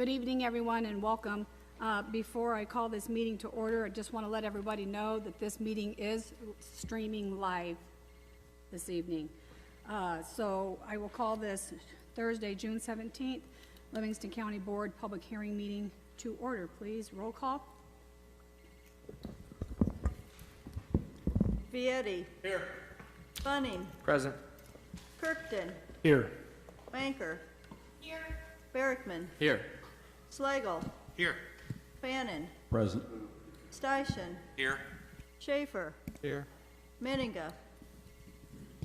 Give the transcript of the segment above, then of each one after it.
Good evening, everyone, and welcome. Before I call this meeting to order, I just want to let everybody know that this meeting is streaming live this evening. So I will call this Thursday, June 17th, Livingston County Board Public Hearing Meeting to order. Please, roll call. Vietti. Here. Bunning. Present. Kirkton. Here. Banker. Here. Barrickman. Here. Slagle. Here. Fannin. Present. Steichen. Here. Schaefer. Here. Menninga.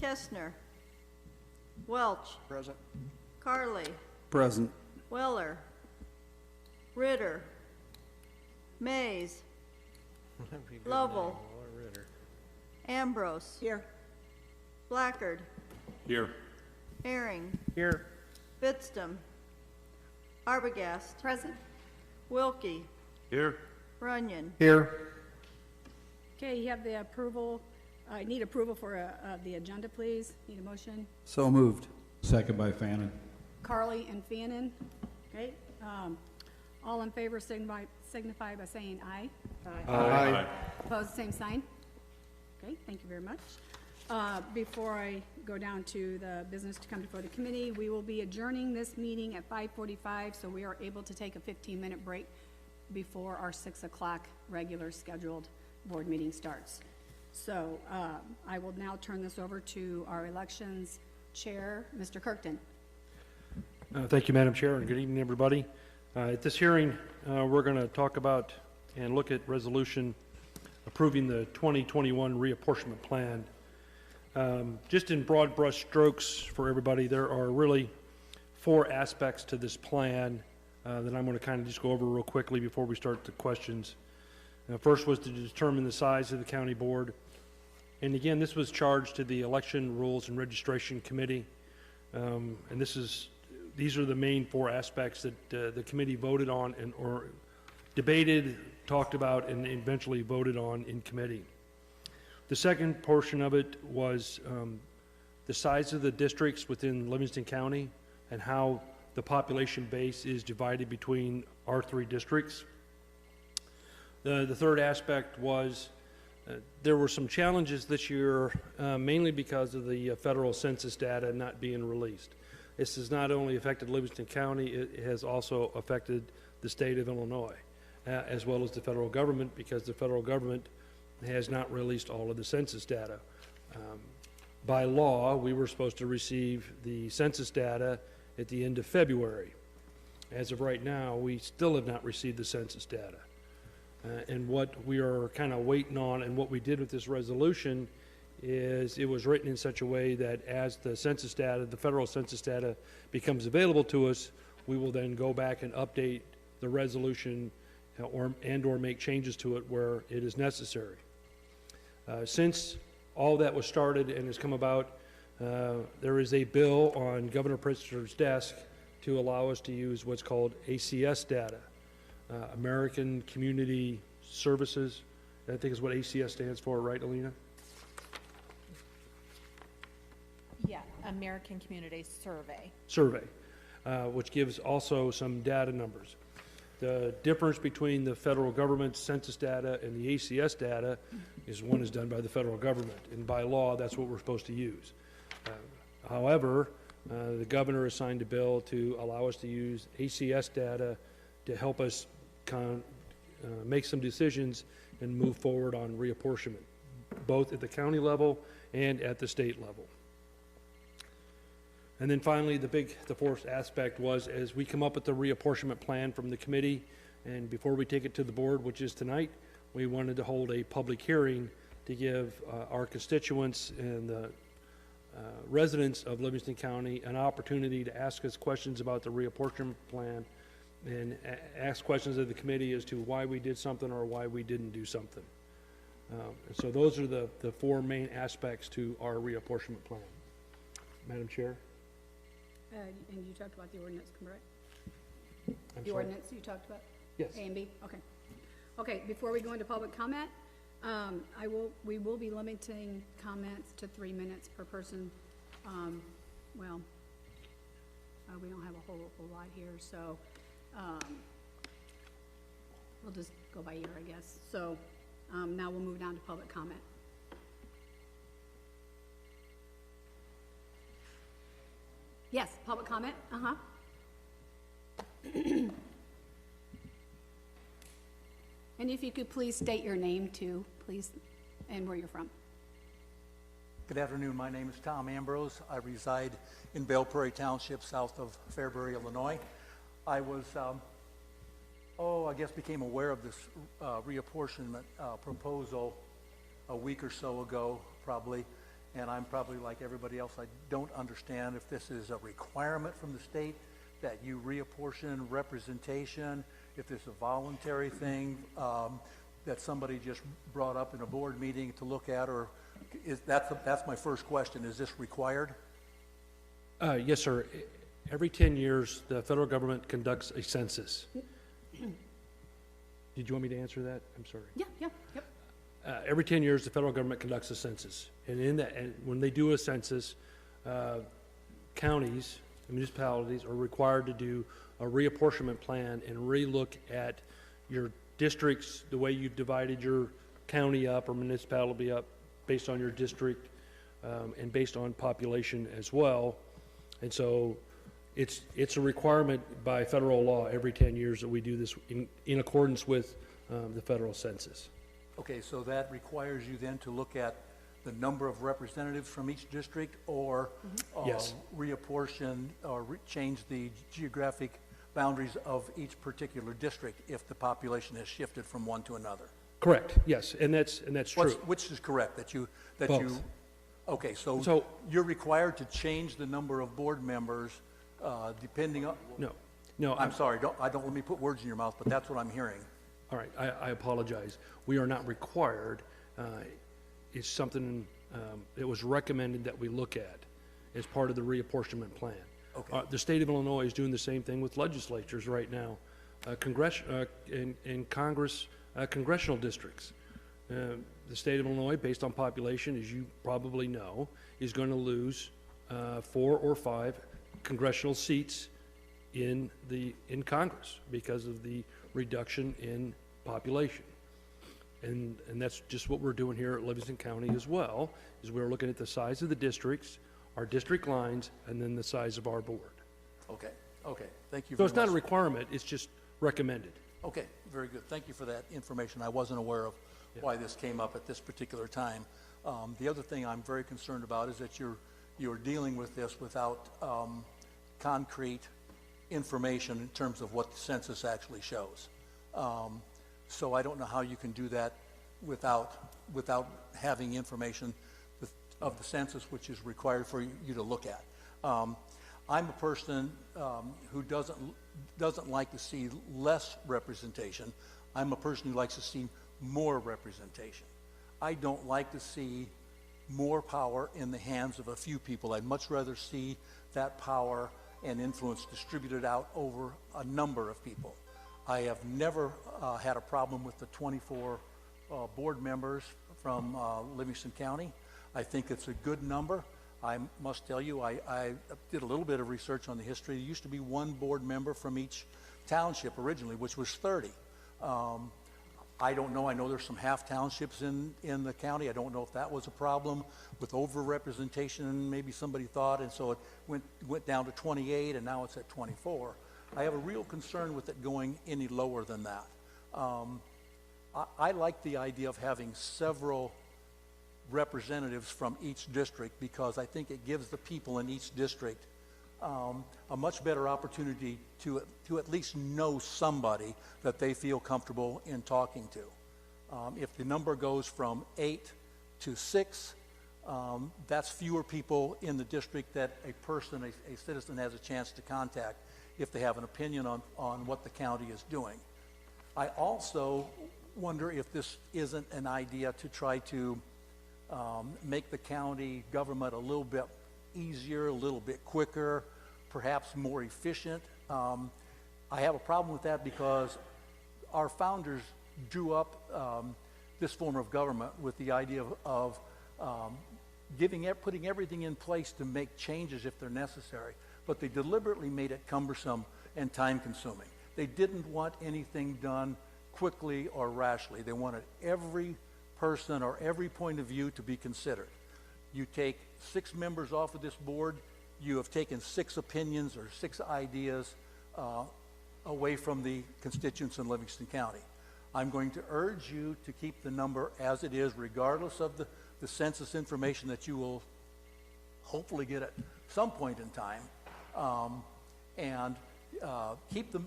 Kestner. Welch. Present. Carley. Present. Weller. Ritter. Mays. Lovell. Ambrose. Here. Blackard. Here. Herring. Here. Bitstam. Arbogast. Present. Wilkie. Here. Runyon. Here. Okay, you have the approval. I need approval for the agenda, please. Need a motion? So moved. Second by Fannin. Carly and Fannin. Okay. All in favor signify by saying aye. Aye. Opposed, same sign. Okay, thank you very much. Before I go down to the business to come before the committee, we will be adjourning this meeting at 5:45, so we are able to take a 15-minute break before our 6 o'clock regular scheduled board meeting starts. So I will now turn this over to our elections chair, Mr. Kirkton. Thank you, Madam Chair, and good evening, everybody. At this hearing, we're going to talk about and look at resolution approving the 2021 reapportionment plan. Just in broad brush strokes for everybody, there are really 4 aspects to this plan that I'm going to kind of just go over real quickly before we start the questions. First was to determine the size of the county board. And again, this was charged to the Election Rules and Registration Committee. And these are the main 4 aspects that the committee voted on or debated, talked about, and eventually voted on in committee. The second portion of it was the size of the districts within Livingston County and how the population base is divided between our 3 districts. The third aspect was there were some challenges this year, mainly because of the federal census data not being released. This has not only affected Livingston County, it has also affected the state of Illinois, as well as the federal government, because the federal government has not released all of the census data. By law, we were supposed to receive the census data at the end of February. As of right now, we still have not received the census data. And what we are kind of waiting on, and what we did with this resolution, is it was written in such a way that as the census data, the federal census data, becomes available to us, we will then go back and update the resolution or make changes to it where it is necessary. Since all that was started and has come about, there is a bill on Governor Pritzker's desk to allow us to use what's called ACS data, American Community Services. I think is what ACS stands for, right, Alina? Yeah, American Community Survey, which gives also some data numbers. The difference between the federal government's census data and the ACS data is one is done by the federal government, and by law, that's what we're supposed to use. However, the governor signed a bill to allow us to use ACS data to help us make some decisions and move forward on reapportionment, both at the county level and at the state level. And then finally, the fourth aspect was, as we come up with the reapportionment plan from the committee, and before we take it to the board, which is tonight, we wanted to hold a public hearing to give our constituents and the residents of Livingston County an opportunity to ask us questions about the reapportionment plan and ask questions of the committee as to why we did something or why we didn't do something. So those are the 4 main aspects to our reapportionment plan. Madam Chair? And you talked about the ordinance, correct? I'm The sorry? ordinance you talked about? Yes. A and B? Okay. Okay, before we go into public comment, we will be limiting comments to 3 minutes per person. We don't have a whole lot here, so We'll just go by year, I guess. So, now we'll move down to public comment. Yes, public comment, And if you could please state your name too, please, and where you're from. Good afternoon. My name is Tom Ambrose. I reside in Belle Prairie Township, south of Fairbury, Illinois. I was, I guess became aware of this reapportionment proposal a week or so ago, probably. And I'm probably like everybody else. I don't understand if this is a requirement from the state that you reapportion representation, if it's a voluntary thing that somebody just brought up in a board meeting to look at, or that's my first question. Is this required? Yes, sir. Every 10 years, the federal government conducts a census. Did you want me to answer that? I'm sorry. Yep. Every 10 years, the federal government conducts a census. And when they do a census, counties, municipalities are required to do a reapportionment plan and re-look at your districts, the way you've divided your county up or municipality up based on your district and based on population as well. And so it's a requirement by federal law every 10 years that we do this in accordance with the federal census. Okay, so that requires you then to look at the number of representatives from each district, or Yes. reapportion or change the geographic boundaries of each particular district if the population has shifted from one to another. Correct, yes, and that's true. Which is correct, Both. Okay, so So- you're required to change the number of board members depending on, No, I'm sorry, don't let me put words in your mouth, but that's what I'm hearing. all right, I apologize. We are not required. It's something that was recommended that we look at as part of the reapportionment plan. Okay. The state of Illinois is doing the same thing with legislatures right now, in Congress, congressional districts. The state of Illinois, based on population, as you probably know, is going to lose 4 or 5 congressional seats in Congress because of the reduction in population. And that's just what we're doing here at Livingston County as well, is we're looking at the size of the districts, our district lines, and then the size of our board. Okay, thank you So very it's not a much. requirement, it's just recommended. Okay, very good. Thank you for that information. I wasn't aware of why this came up at this particular time. The other thing I'm very concerned about is that you're dealing with this without concrete information in terms of what the census actually shows. So I don't know how you can do that without having information of the census, which is required for you to look at. I'm a person who doesn't like to see less representation. I'm a person who likes to see more representation. I don't like to see more power in the hands of a few people. I'd much rather see that power and influence distributed out over a number of people. I have never had a problem with the 24 board members from Livingston County. I think it's a good number. I must tell you, I did a little bit of research on the history. There used to be 1 board member from each township originally, which was 30. I don't know. I know there's some half townships in the county. I don't know if that was a problem with over-representation, maybe somebody thought, and so it went down to 28, and now it's at 24. I have a real concern with it going any lower than that. I like the idea of having several representatives from each district because I think it gives the people in each district a much better opportunity to at least know somebody that they feel comfortable in talking to. If the number goes from 8 to 6, that's fewer people in the district that a citizen has a chance to contact if they have an opinion on what the county is doing. I also wonder if this isn't an idea to try to make the county government a little bit easier, a little bit quicker, perhaps more efficient. I have a problem with that because our founders drew up this form of government with the idea of putting everything in place to make changes if they're necessary, but they deliberately made it cumbersome and time-consuming. They didn't want anything done quickly or rashly. They wanted every person or every point of view to be considered. You take 6 members off of this board, you have taken 6 opinions or 6 ideas away from the constituents in Livingston County. I'm going to urge you to keep the number as it is, regardless of the census information that you will hopefully get at some point in time, and keep the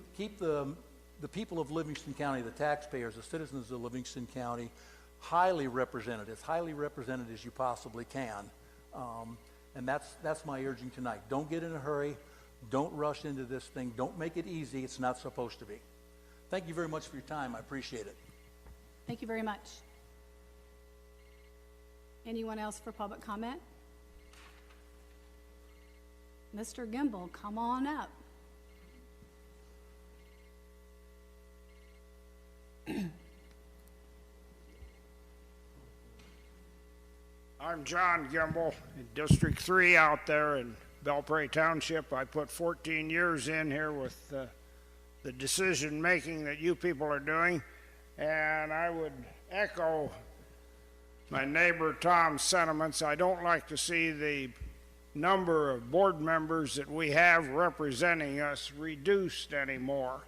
people of Livingston County, the taxpayers, the citizens of Livingston County, highly represented as you possibly can. And that's my urging tonight. Don't get in a hurry. Don't rush into this thing. Don't make it easy. It's not supposed to be. Thank you very much for your time. I appreciate it. Thank you very much. Anyone else for public comment? Mr. Gimbel, come on up. I'm John Gimbel, in District 3 out there in Belprairie Township. I put 14 years in here with the decision-making that you people are doing, and I would echo my neighbor Tom's sentiments. I don't like to see the number of board members that we have representing us reduced anymore.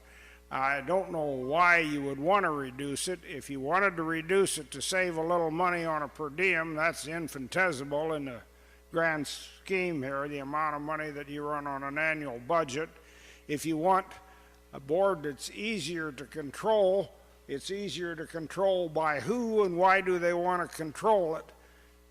I don't know why you would want to reduce it. If you wanted to reduce it to save a little money on a per diem, that's infinitesimal in the grand scheme here, the amount of money that you run on an annual budget. If you want a board that's easier to control, it's easier to control by who and why do they want to control it.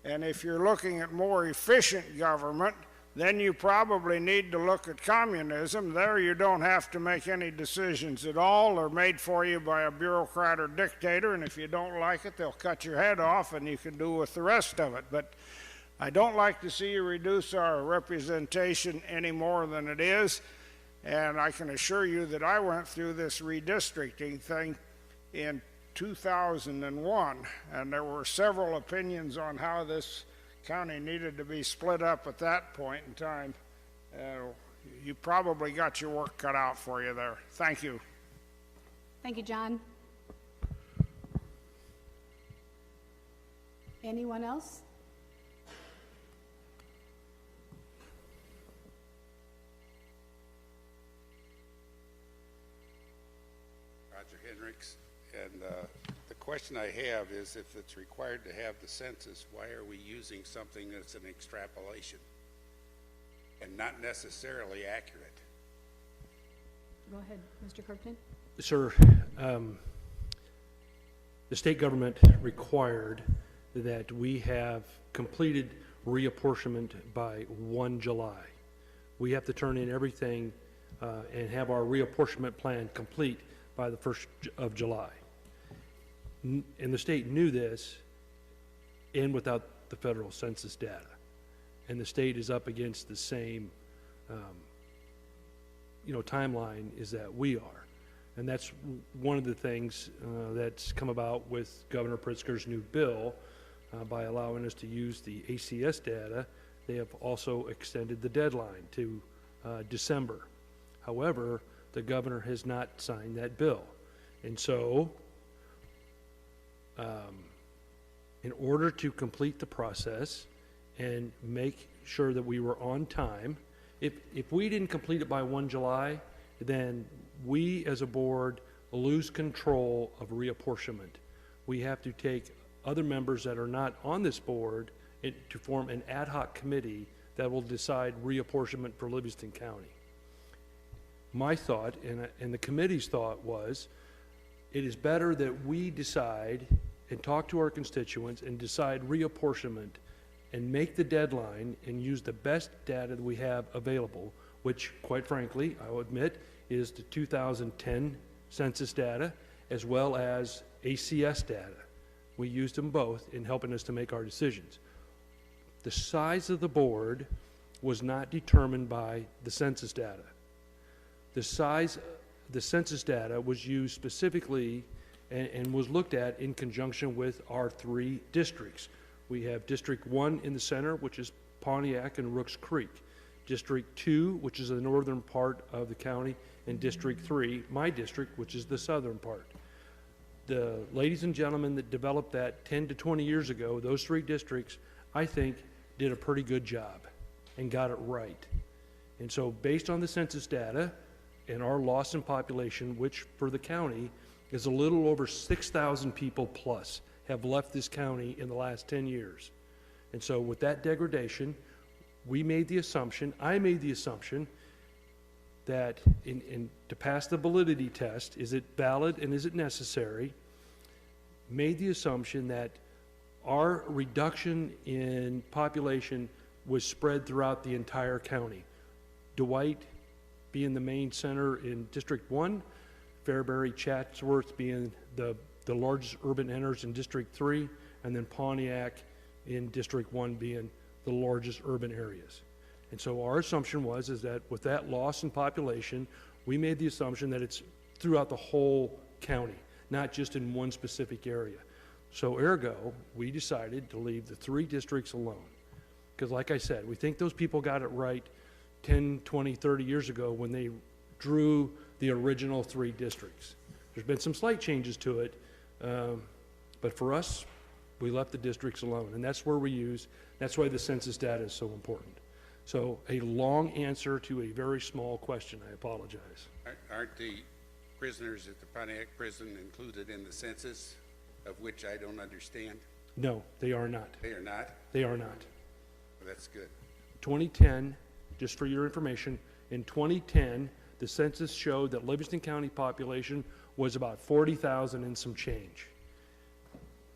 And if you're looking at more efficient government, then you probably need to look at communism. There you don't have to make any decisions at all. They're made for you by a bureaucrat or dictator, and if you don't like it, they'll cut your head off and you can do with the rest of it. But I don't like to see you reduce our representation any more than it is, and I can assure you that I went through this redistricting thing in 2001, and there were several opinions on how this county needed to be split up at that point in time. You probably got your work cut out for you there. Thank you. Thank you, John. Anyone else? Roger Hendricks, and the question I have is, if it's required to have the census, why are we using something that's an extrapolation and not necessarily accurate? Go ahead, Mr. Kirkton. Sir, the state government required that we have completed reapportionment by 1 July. We have to turn in everything and have our reapportionment plan complete by the 1st of July. And the state knew this, and without the federal census data. And the state is up against the same, timeline is that we are. And that's one of the things that's come about with Governor Pritzker's new bill. By allowing us to use the ACS data, they have also extended the deadline to December. However, the governor has not signed that bill. And so, in order to complete the process and make sure that we were on time, if we didn't complete it by 1 July, then we as a board lose control of reapportionment. We have to take other members that are not on this board to form an ad hoc committee that will decide reapportionment for Livingston County. My thought, and the committee's thought, was it is better that we decide and talk to our constituents and decide reapportionment and make the deadline and use the best data that we have available, which, quite frankly, I will admit, is the 2010 census data as well as ACS data. We used them both in helping us to make our decisions. The size of the board was not determined by the census data. The census data was used specifically and was looked at in conjunction with our 3 districts. We have District 1 in the center, which is Pontiac and Rooks Creek. District 2, which is the northern part of the county, and District 3, my district, which is the southern part. The ladies and gentlemen that developed that 10 to 20 years ago, those 3 districts, I think, did a pretty good job and got it right. And so based on the census data and our loss in population, which for the county is a little over 6,000 people plus have left this county in the last 10 years. And so with that degradation, we made the assumption, I made the assumption that to pass the validity test, is it valid and is it necessary, made the assumption that our reduction in population was spread throughout the entire county. Dwight being the main center in District 1, Fairbury, Chatsworth being the largest urban centers in District 3, and then Pontiac in District 1 being the largest urban areas. And so our assumption was that with that loss in population, we made the assumption that it's throughout the whole county, not just in one specific area. So ergo, we decided to leave the 3 districts alone. Because like I said, we think those people got it right 10, 20, 30 years ago when they drew the original 3 districts. There's been some slight changes to it, but for us, we left the districts alone, and that's where we use, that's why the census data is so important. So a long answer to a very small question, I apologize. Aren't the prisoners at the Pontiac prison included in the census, of which I don't understand? No, they are not. They are not? They are not. Well, that's good. 2010, just for your information, in 2010, the census showed that Livingston County population was about 40,000 and some change.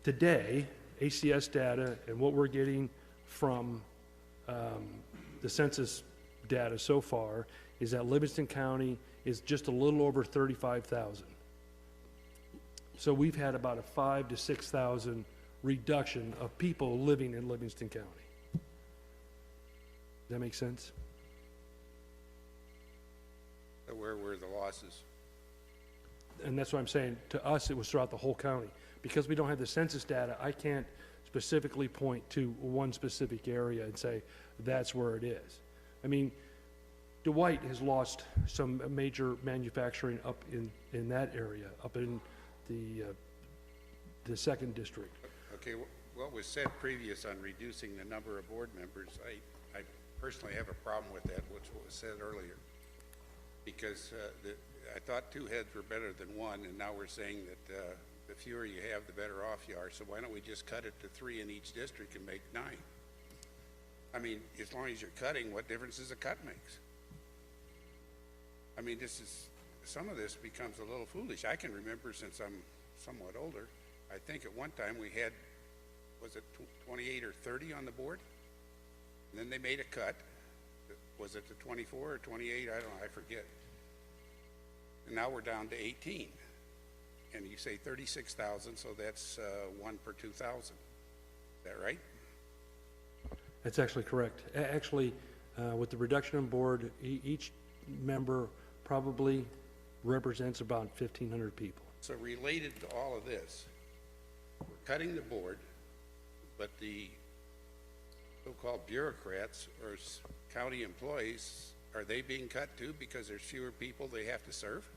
Today, ACS data and what we're getting from the census data so far is that Livingston County is just a little over 35,000. So we've had about a 5,000 to 6,000 reduction of people living in Livingston County. Does that make sense? So where were the losses? And that's what I'm saying. To us, it was throughout the whole county. Because we don't have the census data, I can't specifically point to one specific area and say that's where it is. I mean, Dwight has lost some major manufacturing up in that area, up in the second district. Okay, what was said previous on reducing the number of board members, I personally have a problem with that, which was said earlier. Because I thought 2 heads were better than 1, and now we're saying that the fewer you have, the better off you are. So why don't we just cut it to 3 in each district and make 9? I mean, as long as you're cutting, what difference does a cut makes? I mean, some of this becomes a little foolish. I can remember, since I'm somewhat older, I think at one time we had, was it 28 or 30 on the board? And then they made a cut. Was it to 24 or 28? I don't know, I forget. And now we're down to 18. And you say 36,000, so that's 1 per 2,000. Is that right? That's actually correct. Actually, with the reduction on board, each member probably represents about 1,500 people. So related to all of this, we're cutting the board, but the so-called bureaucrats or county employees, are they being cut too because there's fewer people they have to serve?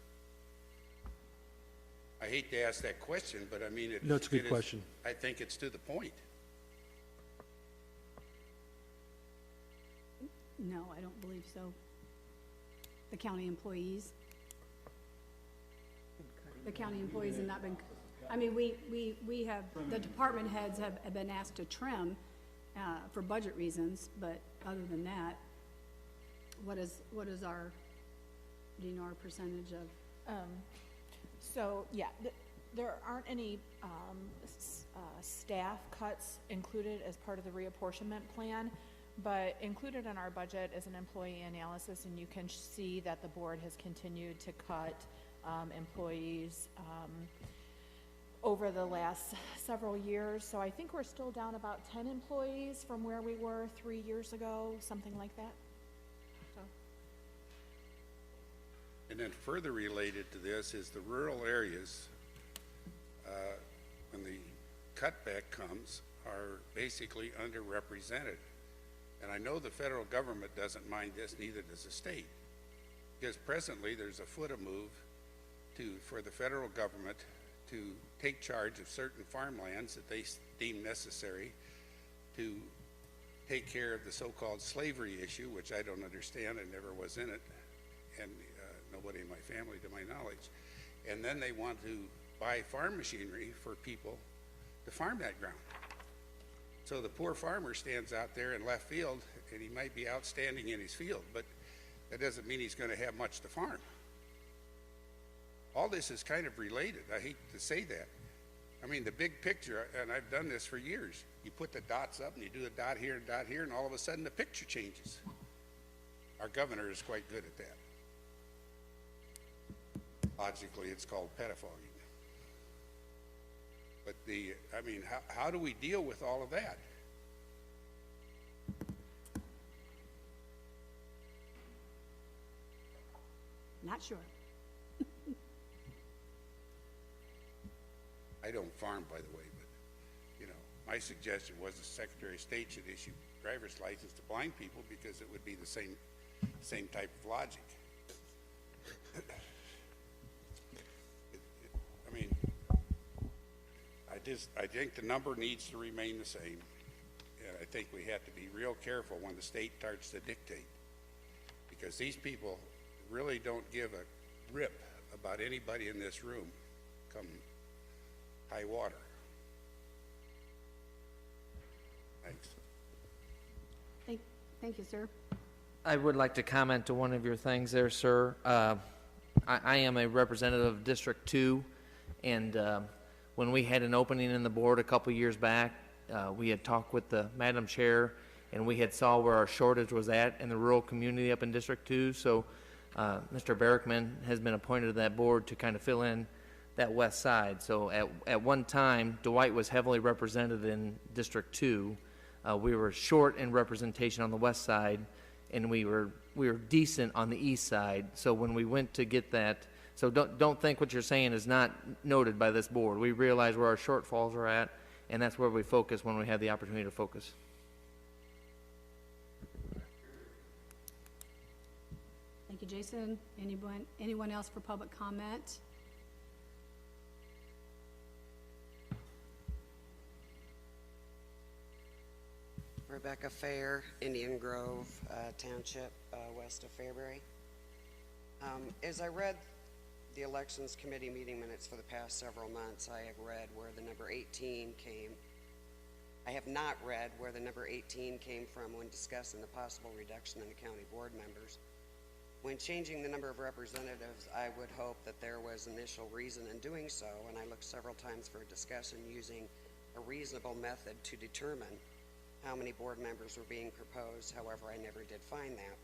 I hate to ask that question, but I mean, No, it's a good question. I think it's to the point. No, I don't believe so. The county employees have not been, I mean, we have, the department heads have been asked to trim for budget reasons, but other than that, what is our, do you know our percentage of? So, yeah, there aren't any staff cuts included as part of the reapportionment plan, but included in our budget is an employee analysis, and you can see that the board has continued to cut employees over the last several years. So I think we're still down about 10 employees from where we were 3 years ago, something like that. So. And then further related to this is the rural areas, when the cutback comes, are basically underrepresented. And I know the federal government doesn't mind this, neither does the state. Because presently, there's a foot of move for the federal government to take charge of certain farmlands that they deem necessary to take care of the so-called slavery issue, which I don't understand. I never was in it, and nobody in my family to my knowledge. And then they want to buy farm machinery for people to farm that ground. So the poor farmer stands out there in left field, and he might be outstanding in his field, but that doesn't mean he's going to have much to farm. All this is kind of related. I hate to say that. I mean, the big picture, and I've done this for years, you put the dots up and you do a dot here, and all of a sudden the picture changes. Our governor is quite good at that. Logically, it's called pettifogging. But I mean, how do we deal with all of that? Not sure. I don't farm, by the way, but, you know, my suggestion was the Secretary of State should issue driver's license to blind people because it would be the same type of logic. I mean, I think the number needs to remain the same, and I think we have to be real careful when the state starts to dictate, because these people really don't give a rip about anybody in this room come high water. Thanks. Thank you, sir. I would like to comment to one of your things there, sir. I am a representative of District 2, and when we had an opening in the board a couple years back, we had talked with the Madam Chair, and we had saw where our shortage was at in the rural community up in District 2. So Mr. Barrickman has been appointed to that board to kind of fill in that west side. So at one time, Dwight was heavily represented in District 2. We were short in representation on the west side, and we were decent on the east side. So when we went to get that, so don't think what you're saying is not noted by this board. We realize where our shortfalls are at, and that's where we focus when we have the opportunity to focus. Thank you, Jason. Anyone else for public comment? Rebecca Fair, Indian Grove Township, west of Fairbury. As I read the Elections Committee meeting minutes for the past several months, I have read where the number 18 came. I have not read where the number 18 came from when discussing the possible reduction in the county board members. When changing the number of representatives, I would hope that there was initial reason in doing so, and I looked several times for a discussion using a reasonable method to determine how many board members were being proposed. However, I never did find that.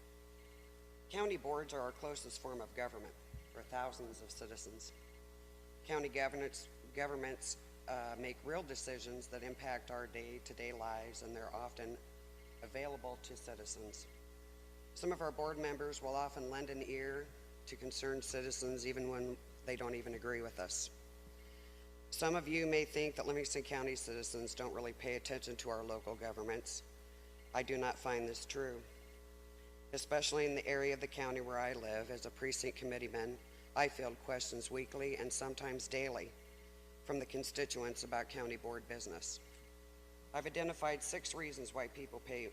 County boards are our closest form of government for thousands of citizens. County governments make real decisions that impact our day-to-day lives, and they're often available to citizens. Some of our board members will often lend an ear to concerned citizens even when they don't even agree with us. Some of you may think that Livingston County citizens don't really pay attention to our local governments. I do not find this true. Especially in the area of the county where I live, as a precinct committeeman, I field questions weekly and sometimes daily from the constituents about county board business. I've identified 6 reasons why people pay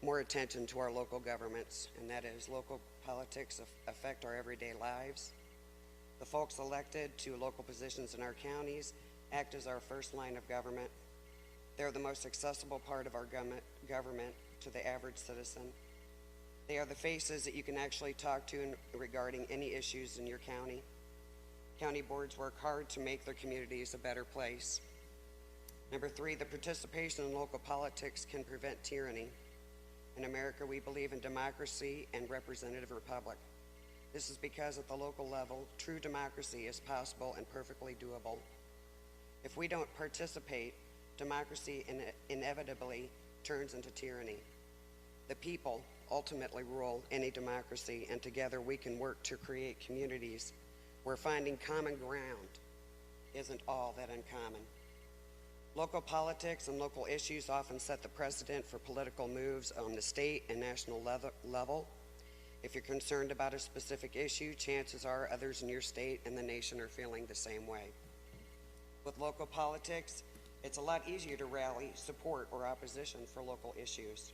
more attention to our local governments, and that is local politics affect our everyday lives. The folks elected to local positions in our counties act as our first line of government. They're the most accessible part of our government to the average citizen. They are the faces that you can actually talk to regarding any issues in your county. County boards work hard to make their communities a better place. Number 3, the participation in local politics can prevent tyranny. In America, we believe in democracy and representative republic. This is because at the local level, true democracy is possible and perfectly doable. If we don't participate, democracy inevitably turns into tyranny. The people ultimately rule any democracy, and together we can work to create communities where finding common ground isn't all that uncommon. Local politics and local issues often set the precedent for political moves on the state and national level. If you're concerned about a specific issue, chances are others in your state and the nation are feeling the same way. With local politics, it's a lot easier to rally support or opposition for local issues.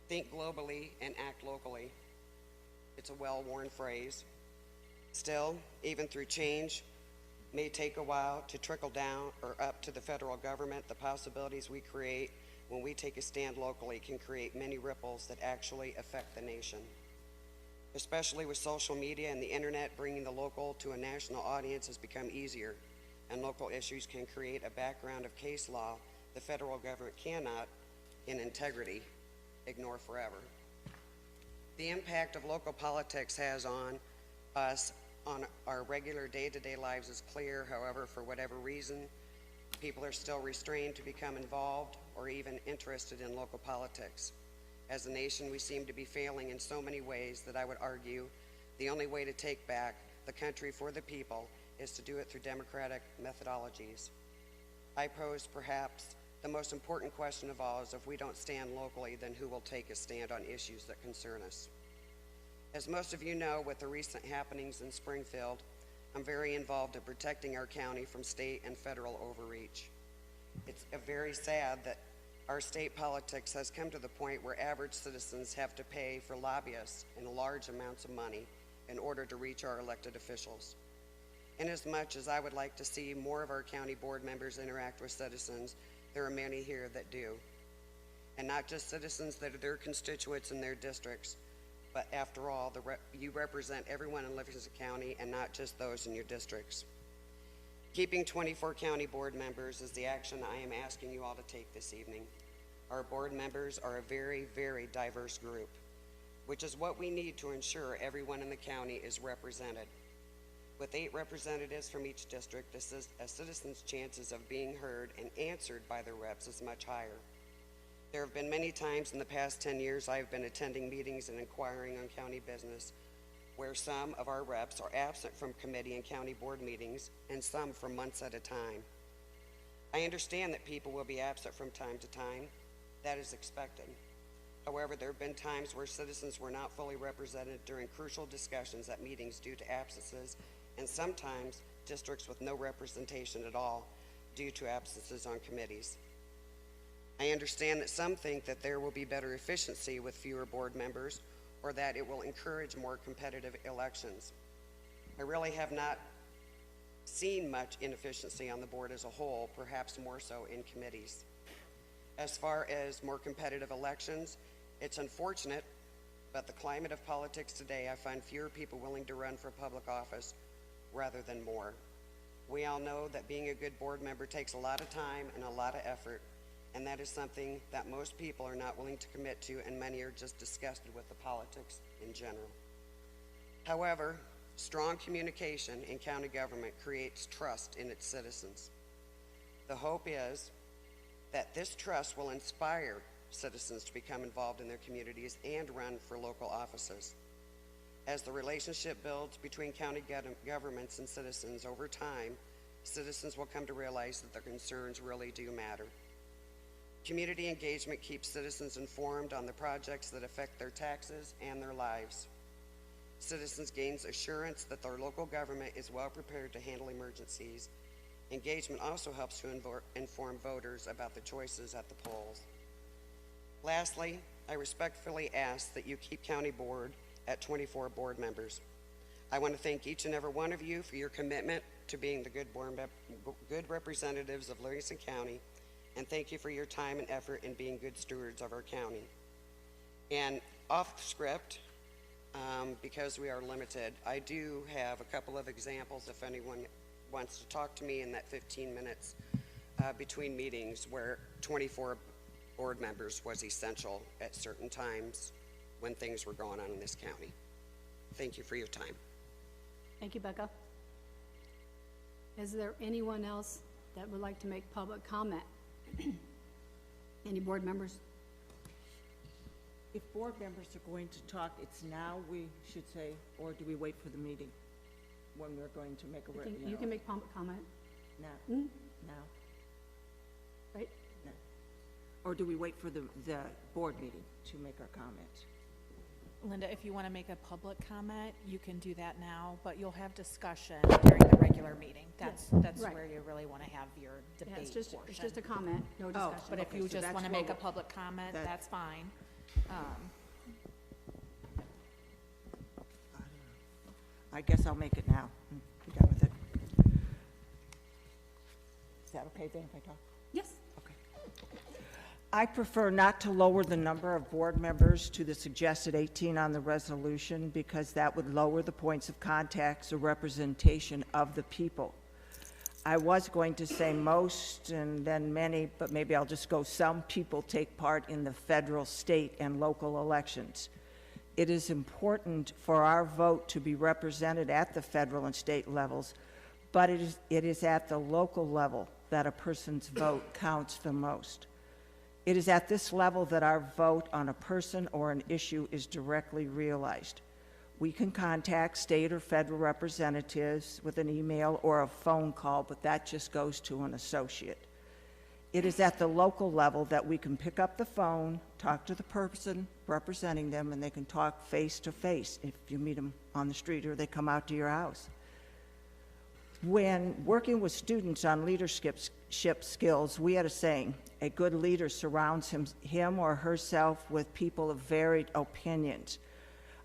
Think globally and act locally. It's a well-worn phrase. Still, even through change may take a while to trickle down or up to the federal government, the possibilities we create when we take a stand locally can create many ripples that actually affect the nation. Especially with social media and the internet, bringing the local to a national audience has become easier, and local issues can create a background of case law the federal government cannot, in integrity, ignore forever. The impact of local politics has on us on our regular day-to-day lives is clear. However, for whatever reason, people are still restrained to become involved or even interested in local politics. As a nation, we seem to be failing in so many ways that I would argue the only way to take back the country for the people is to do it through democratic methodologies. I pose perhaps the most important question of all is if we don't stand locally, then who will take a stand on issues that concern us? As most of you know, with the recent happenings in Springfield, I'm very involved in protecting our county from state and federal overreach. It's very sad that our state politics has come to the point where average citizens have to pay for lobbyists in large amounts of money in order to reach our elected officials. Inasmuch as I would like to see more of our county board members interact with citizens, there are many here that do. And not just citizens that are their constituents in their districts, but after all, you represent everyone in Livingston County and not just those in your districts. Keeping 24 county board members is the action I am asking you all to take this evening. Our board members are a very, very diverse group, which is what we need to ensure everyone in the county is represented. With 8 representatives from each district, a citizen's chances of being heard and answered by their reps is much higher. There have been many times in the past 10 years I have been attending meetings and inquiring on county business where some of our reps are absent from committee and county board meetings and some for months at a time. I understand that people will be absent from time to time. That is expected. However, there have been times where citizens were not fully represented during crucial discussions at meetings due to absences, and sometimes districts with no representation at all due to absences on committees. I understand that some think that there will be better efficiency with fewer board members or that it will encourage more competitive elections. I really have not seen much inefficiency on the board as a whole, perhaps more so in committees. As far as more competitive elections, it's unfortunate, but the climate of politics today, I find fewer people willing to run for public office rather than more. We all know that being a good board member takes a lot of time and a lot of effort, and that is something that most people are not willing to commit to, and many are just disgusted with the politics in general. However, strong communication in county government creates trust in its citizens. The hope is that this trust will inspire citizens to become involved in their communities and run for local offices. As the relationship builds between county governments and citizens over time, citizens will come to realize that their concerns really do matter. Community engagement keeps citizens informed on the projects that affect their taxes and their lives. Citizens gain assurance that their local government is well prepared to handle emergencies. Engagement also helps to inform voters about the choices at the polls. Lastly, I respectfully ask that you keep county board at 24 board members. I want to thank each and every one of you for your commitment to being the good representatives of Livingston County, and thank you for your time and effort in being good stewards of our county. And off script, because we are limited, I do have a couple of examples if anyone wants to talk to me in that 15 minutes between meetings where 24 board members was essential at certain times when things were going on in this county. Thank you for your time. Thank you, Becca. Is there anyone else that would like to make public comment? Any board members? If board members are going to talk, it's now we should say, or do we wait for the meeting when we're going to make a You can make public comment. now? Hmm? Now? Right? No. Or do we wait for the board meeting to make our comments? Linda, if you want to make a public comment, you can do that now, but you'll have discussion during the regular meeting. That's Right. where you really want to have your Yeah, debate it's just a portion. comment, no discussion. But if Okay, you so just that's want to what make a we- public comment, that- that's fine. I guess I'll make it now. Be done with it. Is that okay then if I talk? Yes. Okay. I prefer not to lower the number of board members to the suggested 18 on the resolution because that would lower the points of contact or representation of the people. I was going to say most and then many, but maybe I'll just go some people take part in the federal, state, and local elections. It is important for our vote to be represented at the federal and state levels, but it is at the local level that a person's vote counts the most. It is at this level that our vote on a person or an issue is directly realized. We can contact state or federal representatives with an email or a phone call, but that just goes to an associate. It is at the local level that we can pick up the phone, talk to the person representing them, and they can talk face to face if you meet them on the street or they come out to your house. When working with students on leadership skills, we had a saying, a good leader surrounds him or herself with people of varied opinions.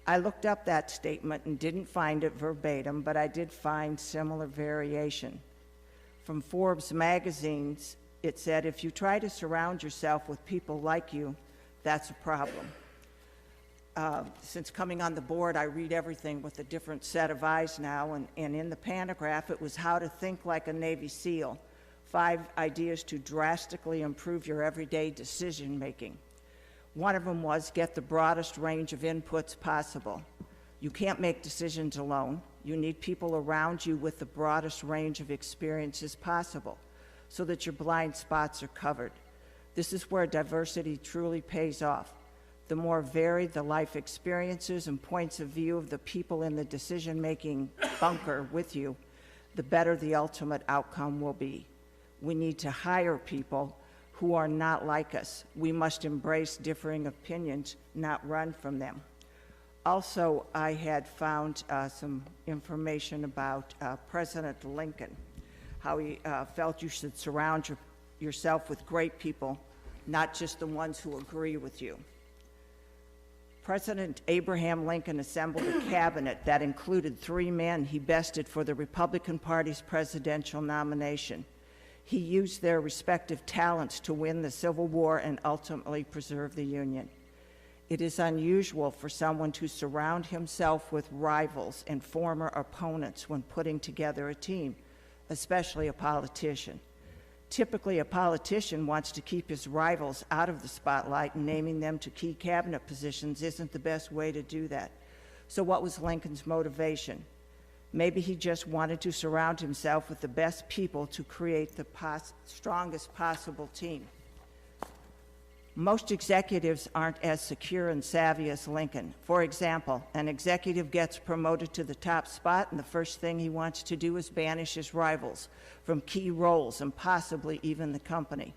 I looked up that statement and didn't find it verbatim, but I did find similar variation. From Forbes magazines, it said, if you try to surround yourself with people like you, that's a problem. Since coming on the board, I read everything with a different set of eyes now, and in the pantograph, it was how to think like a Navy SEAL, 5 ideas to drastically improve your everyday decision-making. One of them was get the broadest range of inputs possible. You can't make decisions alone. You need people around you with the broadest range of experiences possible so that your blind spots are covered. This is where diversity truly pays off. The more varied the life experiences and points of view of the people in the decision-making bunker with you, the better the ultimate outcome will be. We need to hire people who are not like us. We must embrace differing opinions, not run from them. Also, I had found some information about President Lincoln, how he felt you should surround yourself with great people, not just the ones who agree with you. President Abraham Lincoln assembled a cabinet that included 3 men he bested for the Republican Party's presidential nomination. He used their respective talents to win the Civil War and ultimately preserve the Union. It is unusual for someone to surround himself with rivals and former opponents when putting together a team, especially a politician. Typically, a politician wants to keep his rivals out of the spotlight, and naming them to key cabinet positions isn't the best way to do that. So what was Lincoln's motivation? Maybe he just wanted to surround himself with the best people to create the strongest possible team. Most executives aren't as secure and savvy as Lincoln. For example, an executive gets promoted to the top spot, and the first thing he wants to do is banish his rivals from key roles and possibly even the company.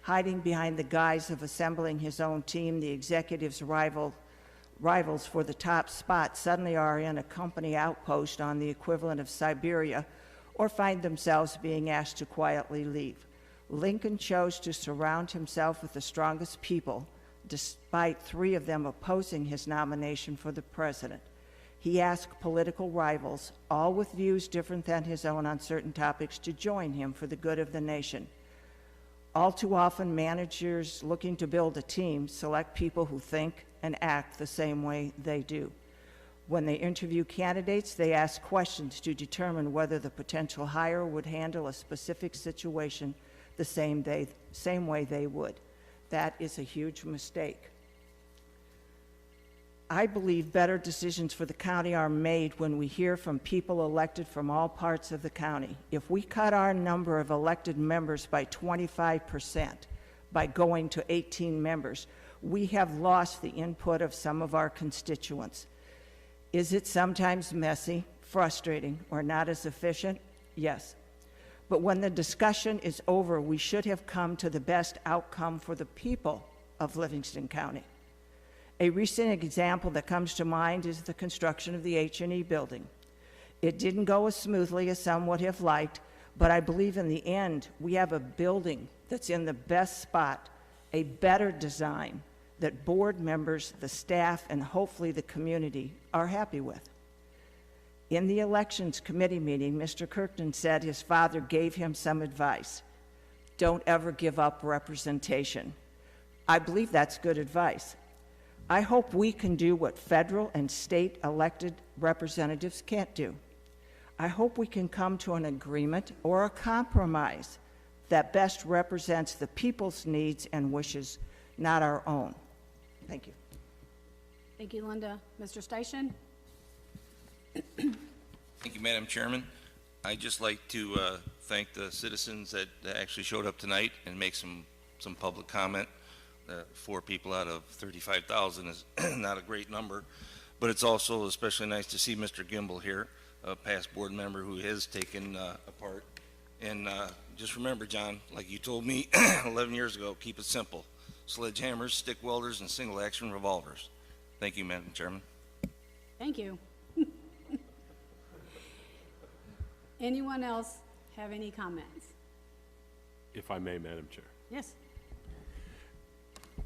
Hiding behind the guise of assembling his own team, the executive's rivals for the top spot suddenly are in a company outpost on the equivalent of Siberia, or find themselves being asked to quietly leave. Lincoln chose to surround himself with the strongest people, despite 3 of them opposing his nomination for the president. He asked political rivals, all with views different than his own on certain topics, to join him for the good of the nation. All too often, managers looking to build a team select people who think and act the same way they do. When they interview candidates, they ask questions to determine whether the potential hire would handle a specific situation the same way they would. That is a huge mistake. I believe better decisions for the county are made when we hear from people elected from all parts of the county. If we cut our number of elected members by 25% by going to 18 members, we have lost the input of some of our constituents. Is it sometimes messy, frustrating, or not as efficient? Yes. But when the discussion is over, we should have come to the best outcome for the people of Livingston County. A recent example that comes to mind is the construction of the H&E building. It didn't go as smoothly as some would have liked, but I believe in the end, we have a building that's in the best spot, a better design that board members, the staff, and hopefully the community are happy with. In the Elections Committee meeting, Mr. Kirkton said his father gave him some advice. Don't ever give up representation. I believe that's good advice. I hope we can do what federal and state elected representatives can't do. I hope we can come to an agreement or a compromise that best represents the people's needs and wishes, not our own. Thank you. Thank you, Linda. Mr. Station? Thank you, Madam Chairman. I'd just like to thank the citizens that actually showed up tonight and make some public comment. 4 people out of 35,000 is not a great number, but it's also especially nice to see Mr. Gimbel here, a past board member who has taken a part. And just remember, John, like you told me 11 years ago, keep it simple. Sledgehammers, stick welders, and single-action revolvers. Thank you, Madam Chairman. Thank you. Anyone else have any comments? If I may, Madam Chair. Yes.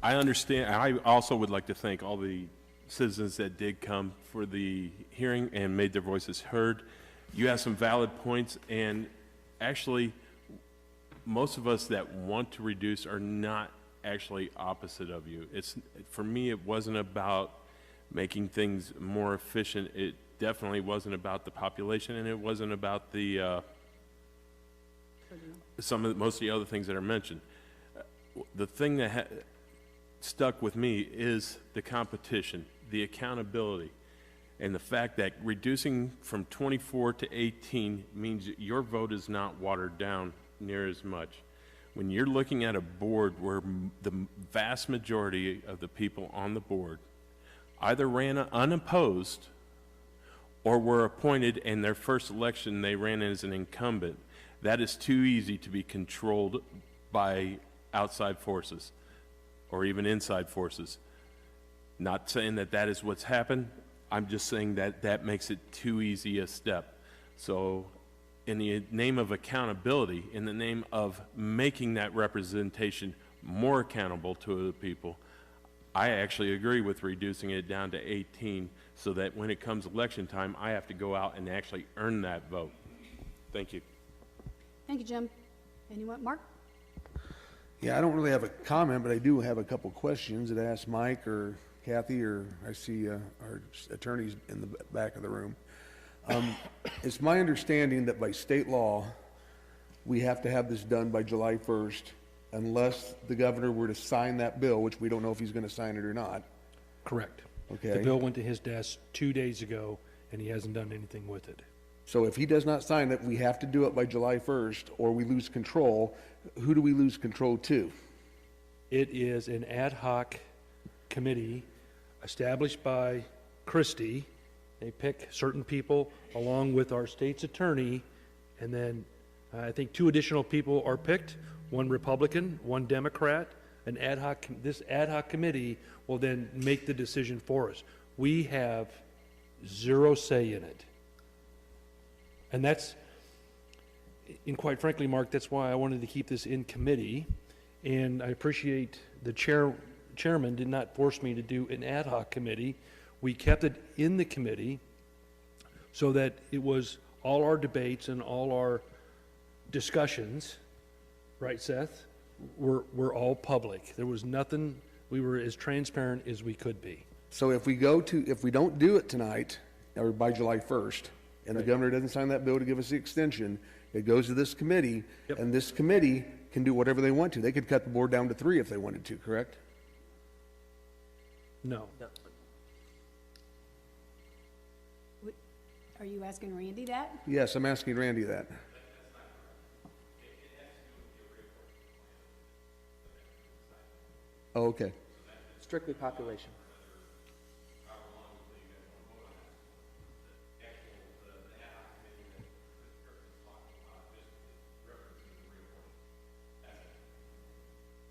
I understand. I also would like to thank all the citizens that did come for the hearing and made their voices heard. You have some valid points, and actually, most of us that want to reduce are not actually opposite of you. For me, it wasn't about making things more efficient. It definitely wasn't about the population, and it wasn't about the most of the other things that are mentioned. The thing that stuck with me is the competition, the accountability, and the fact that reducing from 24 to 18 means your vote is not watered down near as much. When you're looking at a board where the vast majority of the people on the board either ran unopposed or were appointed, and their first election they ran as an incumbent, that is too easy to be controlled by outside forces or even inside forces. Not saying that that is what's happened. I'm just saying that that makes it too easy a step. So in the name of accountability, in the name of making that representation more accountable to the people, I actually agree with reducing it down to 18 so that when it comes election time, I have to go out and actually earn that vote. Thank you. Thank you, Jim. Anyone? Mark? Yeah, I don't really have a comment, but I do have a couple questions that I asked Mike or Kathy, or I see our attorneys in the back of the room. It's my understanding that by state law, we have to have this done by July 1st, unless the governor were to sign that bill, which we don't know if he's going to sign it or not. Correct. Okay. The bill went to his desk 2 days ago, and he hasn't done anything with it. So if he does not sign it, we have to do it by July 1st, or we lose control. Who do we lose control to? It is an ad hoc committee established by Christie. They pick certain people along with our state's attorney, and then I think 2 additional people are picked, 1 Republican, 1 Democrat. This ad hoc committee will then make the decision for us. We have 0 say in it. And quite frankly, Mark, that's why I wanted to keep this in committee. And I appreciate the chairman did not force me to do an ad hoc committee. We kept it in the committee so that it was all our debates and all our discussions, right, Seth, were all public. There was nothing, we were as transparent as we could be. So if we don't do it tonight, or by July 1st, and the governor doesn't sign that bill to give us the extension, it goes to this committee, and this committee can do whatever they want to. They could cut the board down to 3 if they wanted to, correct? No. Are you asking Randy that? Yes, I'm asking Randy that. Oh, okay. Strictly population.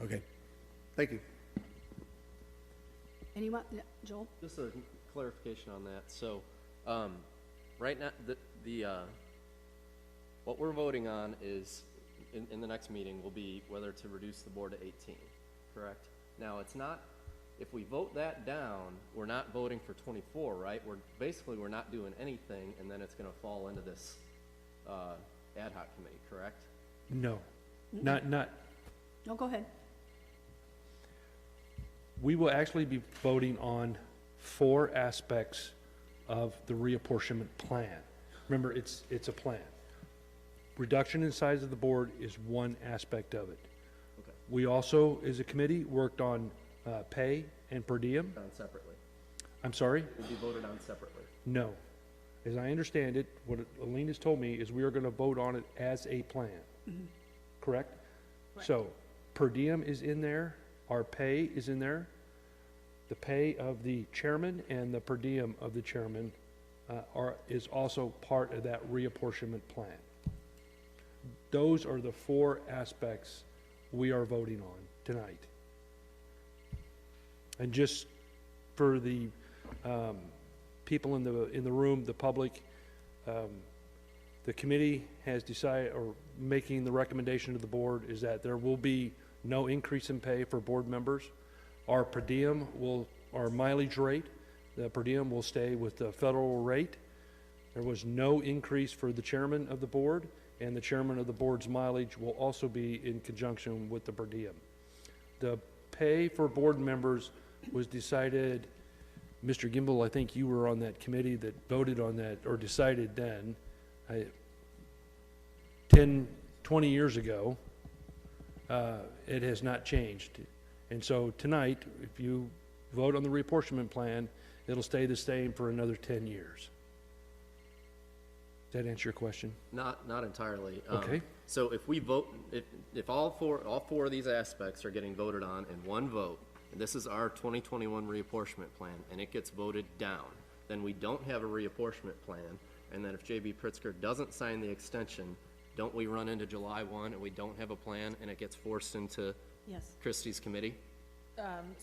Okay. Thank you. Anyone, yeah, Joel? Just a clarification on that. So, right now, what we're voting on is, in the next meeting, will be whether to reduce the board to 18, correct? Now, it's not, if we vote that down, we're not voting for 24, right? We're not doing anything, and then it's gonna fall into this, ad hoc committee, correct? No, not, No, go ahead. we will actually be voting on 4 aspects of the reapportionment plan. Remember, it's a plan. Reduction in size of the board is one aspect of it. Okay. We also, as a committee, worked on pay and per diem. Done separately. I'm sorry? Will be voted on separately. No. As I understand it, what Aline has told me is we are going to vote on it as a plan. Correct? So, per diem is in there, our pay is in there, the pay of the chairman and the per diem of the chairman is also part of that reapportionment plan. Those are the 4 aspects we are voting on tonight. And just for the people in the room, the public, the committee has decided, or making the recommendation to the board, is that there will be no increase in pay for board members. Our per diem our mileage rate, the per diem will stay with the federal rate. There was no increase for the chairman of the board, and the chairman of the board's mileage will also be in conjunction with the per diem. The pay for board members was decided, Mr. Gimbel, I think you were on that committee that voted on that, or decided then, 20 years ago. It has not changed. And so tonight, if you vote on the reapportionment plan, it'll stay the same for another 10 years. Does that answer your question? Not entirely. Okay. So if we vote, if all four of these aspects are getting voted on in one vote, and this is our 2021 reapportionment plan, and it gets voted down, then we don't have a reapportionment plan, and then if J.B. Pritzker doesn't sign the extension, don't we run into July 1 and we don't have a plan and it gets forced into Yes. Christie's committee?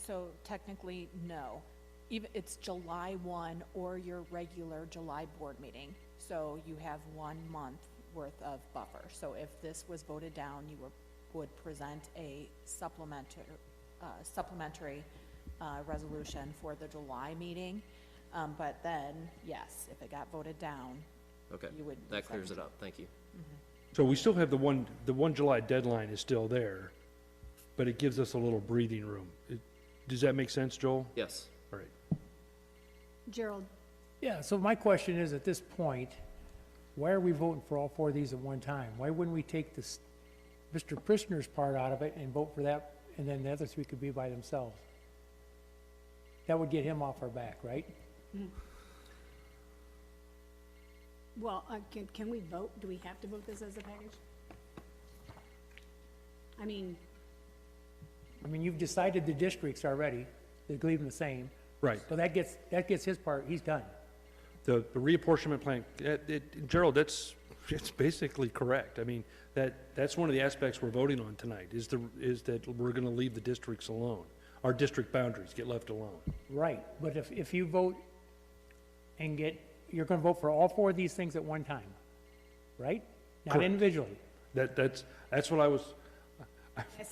So technically, no. Even, it's July 1 or your regular July board meeting. So you have 1 month worth of buffer. So if this was voted down, you would present a supplementary resolution for the July meeting. But then, yes, if it got voted down, Okay, you would. that clears it up. Thank you. So we still have the 1 July deadline is still there, but it gives us a little breathing room. Does that make sense, Joel? Yes. All right. Gerald? Yeah, so my question is, at this point, why are we voting for all 4 of these at one time? Why wouldn't we take this, Mr. Prisoner's part out of it and vote for that, and then the other 3 could be by themselves? That would get him off our back, right? Well, can we vote? Do we have to vote this as a package? I mean, you've decided the districts already, they leave them the same. Right. So that gets his part, he's done. The reapportionment plan, Gerald, it's basically correct. I mean, that's one of the aspects we're voting on tonight, is that we're gonna leave the districts alone. Our district boundaries get left alone. Right, but if you vote and you're gonna vote for all 4 of these things at one time, right? Not Correct. individually. That's what I was,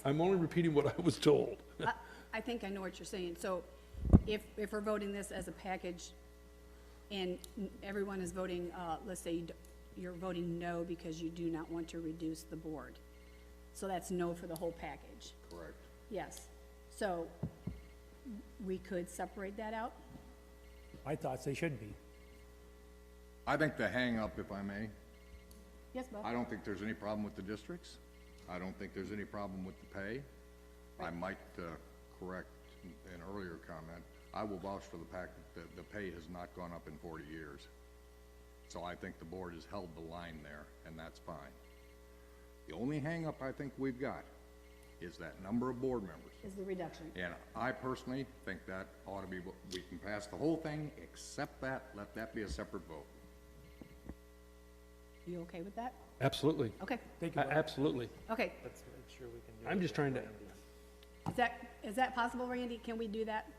I'm only repeating what I was told. I think I know what you're saying. So if we're voting this as a package and everyone is voting, let's say you're voting no because you do not want to reduce the board. So that's no for the whole package. Correct. Yes. So we could separate that out? My thoughts, they should be. I think the hang-up, if I may, Yes, Bob? I don't think there's any problem with the districts. I don't think there's any problem with the pay. I might correct an earlier comment. I will vouch for the fact that the pay has not gone up in 40 years. So I think the board has held the line there, and that's fine. The only hang-up I think we've got is that number of board members. Is the reduction. And I personally think that ought to be, we can pass the whole thing, except that, let that be a separate vote. You okay with that? Absolutely. Okay. Absolutely. Okay. Let's make sure we can do I'm just trying to, Is that possible, Randy? Can we do that?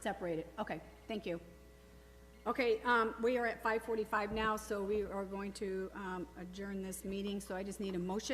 Separated, okay, thank you. Okay, we are at 5:45 now, so we are going to adjourn this meeting, so I just need a motion.